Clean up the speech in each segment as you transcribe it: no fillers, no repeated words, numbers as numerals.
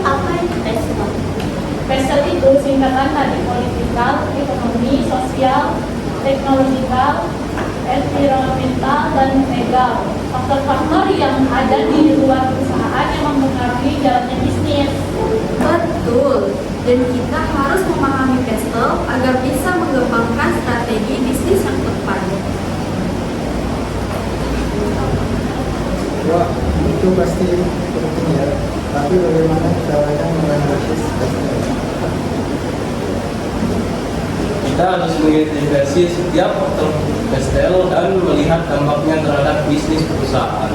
apa itu PESTEL? PESTEL itu singkatan dari political, ekonomi, sosial, teknologikal, environmental, dan legal. Faktor-faktor yang ada di luar perusahaan yang mempengaruhi jalannya bisnis. Betul, dan kita harus memahami PESTEL agar bisa mengembangkan strategi bisnis yang tepat. Wah, itu pasti penting ya. Tapi bagaimana caranya menganalisis PESTEL? Kita harus mengidentifikasi setiap faktor PESTEL dan melihat dampaknya terhadap bisnis perusahaan.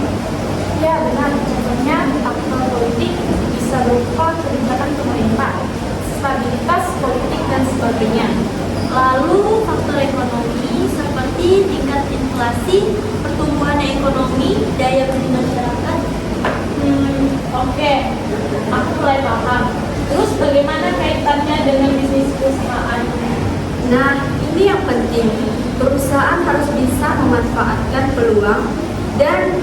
Ya benar, contohnya faktor politik bisa berupa kebijakan pemerintah, stabilitas politik dan sebagainya. Lalu faktor ekonomi seperti tingkat inflasi, pertumbuhan ekonomi, daya beli masyarakat. Oke, aku mulai paham. Terus bagaimana kaitannya dengan bisnis perusahaan? Nah, ini yang penting. Perusahaan harus bisa memanfaatkan peluang dan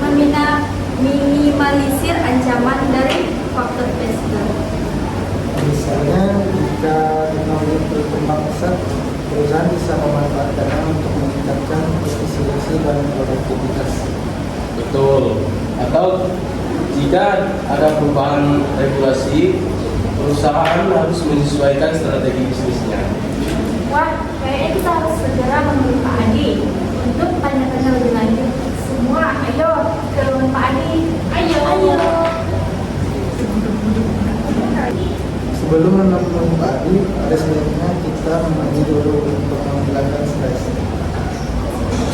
minimalisir ancaman dari faktor PESTEL. Misalnya, jika teknologi berkembang pesat, perusahaan bisa memanfaatkannya untuk meningkatkan efisiensi dan produktivitas. Betul. Atau jika ada perubahan regulasi, perusahaan harus menyesuaikan strategi bisnisnya. Wah, kayaknya kita harus segera menemui Pak Adi untuk tanya-tanya lebih lanjut. Semua, ayo ke rumah Pak Adi. Ayo. Sebelum menemui Pak Adi, ada sebaiknya kita mandi dulu untuk menghilangkan stres.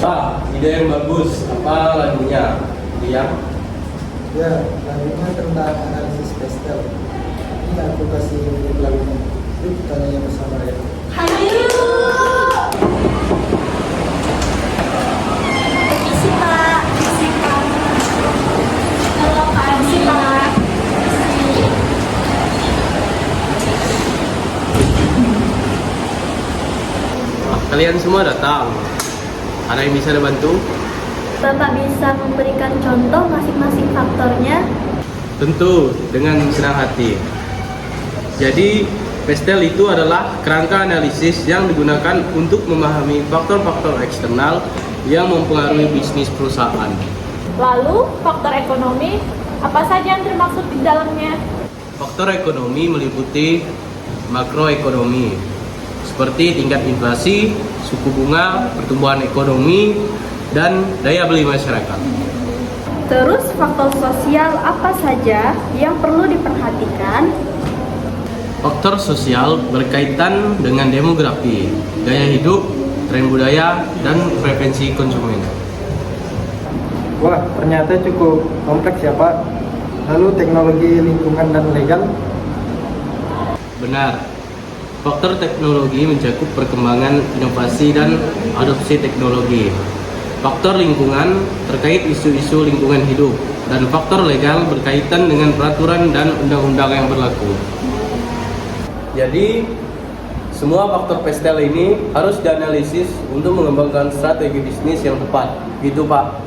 Pak, ide yang bagus. Apa lagunya? Lihat. Ya, lagunya tentang analisis PESTEL. Ini aku kasih lagunya. Yuk kita nyanyi bersama ya. Hayu! Permisi Pak. Permisi Pak. Halo Pak Adi. Pak. Kalian semua datang. Ada yang bisa dibantu? Bapak bisa memberikan contoh masing-masing faktornya? Tentu, dengan senang hati. Jadi, PESTEL itu adalah kerangka analisis yang digunakan untuk memahami faktor-faktor eksternal yang mempengaruhi bisnis perusahaan. Lalu, faktor ekonomi, apa saja yang termaksud di dalamnya? Faktor ekonomi meliputi makroekonomi, seperti tingkat inflasi, suku bunga, pertumbuhan ekonomi, dan daya beli masyarakat. Terus faktor sosial apa saja yang perlu diperhatikan? Faktor sosial berkaitan dengan demografi, gaya hidup, tren budaya, dan preferensi konsumen. Wah, ternyata cukup kompleks ya Pak. Lalu teknologi lingkungan dan legal? Benar. Faktor teknologi mencakup perkembangan inovasi dan adopsi teknologi. Faktor lingkungan terkait isu-isu lingkungan hidup, dan faktor legal berkaitan dengan peraturan dan undang-undang yang berlaku. Jadi, semua faktor PESTEL ini harus dianalisis untuk mengembangkan strategi bisnis yang tepat. Gitu, Pak.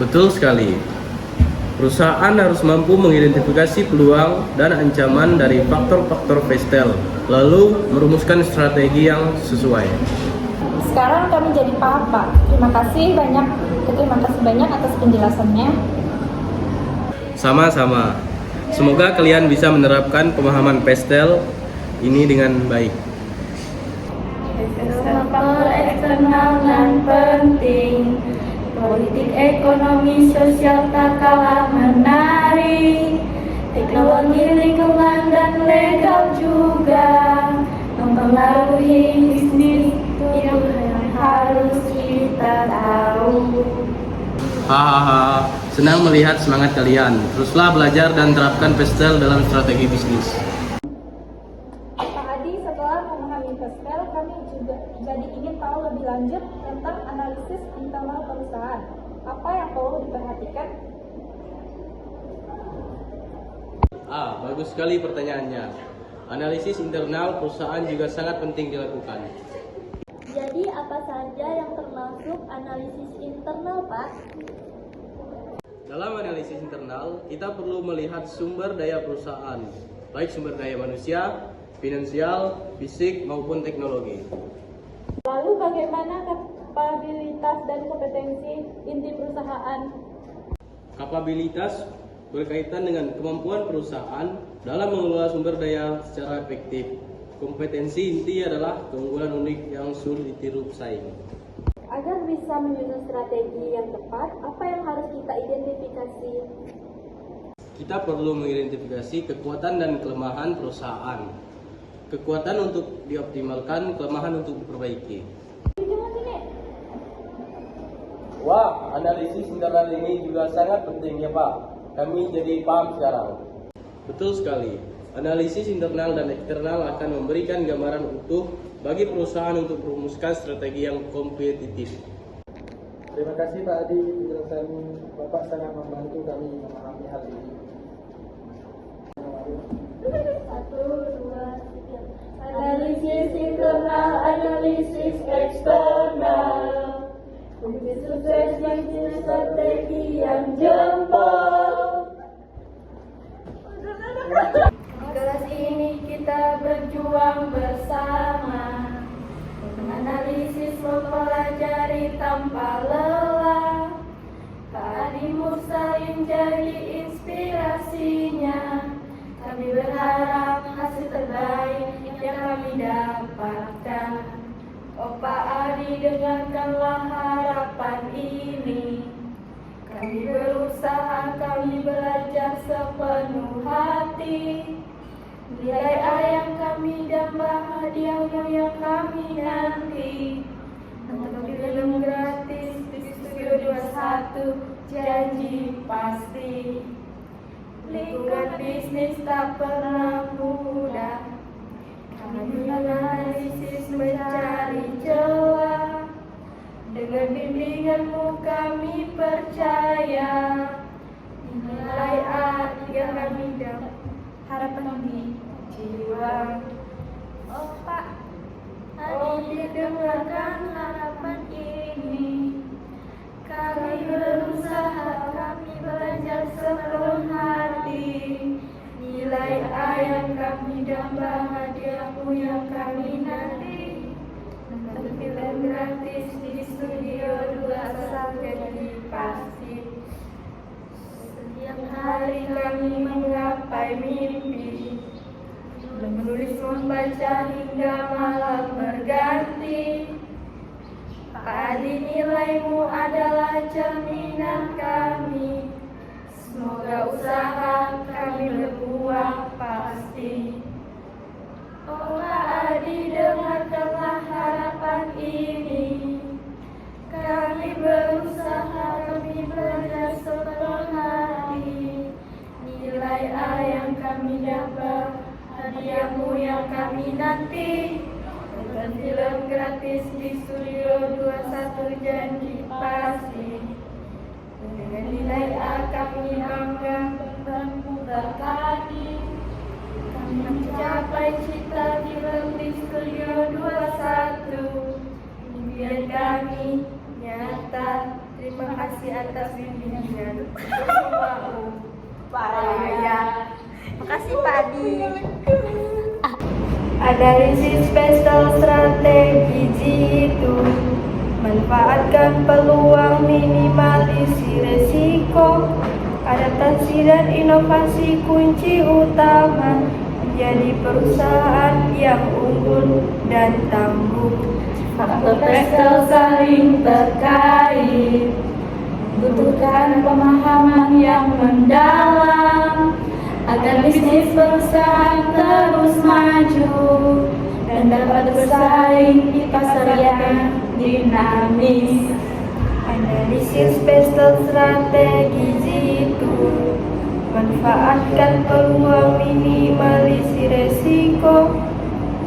Betul sekali. Perusahaan harus mampu mengidentifikasi peluang dan ancaman dari faktor-faktor PESTEL, lalu merumuskan strategi yang sesuai. Sekarang kami jadi paham, Pak. Terima kasih banyak atas penjelasannya. Sama-sama. Semoga kalian bisa menerapkan pemahaman PESTEL ini dengan baik. Faktor eksternal dan penting, politik, ekonomi, sosial tak kalah menarik, teknologi, lingkungan, dan legal juga mempengaruhi bisnis, itu yang harus kita tahu. Hahaha, senang melihat semangat kalian. Teruslah belajar dan terapkan PESTEL dalam strategi bisnis. Pak Adi, setelah memahami PESTEL, kami juga jadi ingin tahu lebih lanjut tentang analisis internal perusahaan. Apa yang perlu diperhatikan? Bagus sekali pertanyaannya. Analisis internal perusahaan juga sangat penting dilakukan. Jadi apa saja yang termasuk analisis internal, Pak? Dalam analisis internal, kita perlu melihat sumber daya perusahaan, baik sumber daya manusia, finansial, fisik, maupun teknologi. Lalu bagaimana kapabilitas dan kompetensi inti perusahaan? Kapabilitas berkaitan dengan kemampuan perusahaan dalam mengelola sumber daya secara efektif. Kompetensi inti adalah keunggulan unik yang sulit ditiru pesaing. Agar bisa menyusun strategi yang tepat, apa yang harus kita identifikasi? Kita perlu mengidentifikasi kekuatan dan kelemahan perusahaan. Kekuatan untuk dioptimalkan, kelemahan untuk diperbaiki. Wah, analisis internal ini juga sangat penting ya Pak. Kami jadi paham sekarang. Betul sekali. Analisis internal dan eksternal akan memberikan gambaran utuh bagi perusahaan untuk merumuskan strategi yang kompetitif. Terima kasih Pak Adi, penjelasan Bapak sangat membantu kami memahami hal ini. 1, 2, 3. Analisis internal, analisis eksternal. Kunci sukses bisnis strategi yang jempol. Di kelas ini kita berjuang bersama, menganalisis, mempelajari tanpa lelah. Pak Adi Mursalin jadi inspirasinya. Kami berharap hasil terbaik yang kami dapatkan. Oh Pak Adi, dengarkanlah harapan ini. Kami berusaha, kami belajar sepenuh hati. Nilai A yang kami dan hadiahmu yang kami nanti. Untuk film gratis di Studio 21, janji pasti. Lingkungan bisnis tak pernah mudah. Kami menganalisis, mencari celah. Dengan bimbinganmu kami percaya. Nilai A yang kami dapat, harapan di jiwa. Oh Pak Adi, dengarkan harapan ini. Kami berusaha, kami belajar sepenuh hati. Nilai A yang kami dapat, hadiahmu yang kami nanti. Nonton film gratis di Studio 21 jadi pasti. Setiap hari kami menggapai mimpi, menulis, membaca hingga malam berganti. Pak Adi, nilaimu adalah cerminan kami. Semoga usaha kami berbuah pasti. Oh Pak Adi, dengarkanlah harapan ini. Kami berusaha, kami belajar sepenuh hati. Nilai A yang kami dapat, hadiahmu yang kami nanti. Nonton film gratis di Studio 21, janji pasti. Dengan nilai A kami bangga berkali. Kami mencapai cita film di Studio 21. Impian kami nyata. Terima kasih atas bimbingan bersama Pak Raya. Makasih Pak Adi. Analisis pesta strategi jitu, manfaatkan peluang, minimalisi resiko. Adaptasi dan inovasi kunci utama menjadi perusahaan yang unggul dan tangguh. Faktor pesta saling terkait, butuhkan pemahaman yang mendalam agar bisnis perusahaan terus maju dan dapat bersaing di pasar yang dinamis. Analisis pesta strategi jitu, manfaatkan peluang, minimalisi resiko.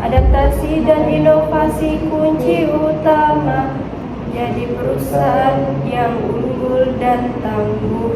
Adaptasi dan inovasi kunci utama jadi perusahaan yang unggul dan tangguh.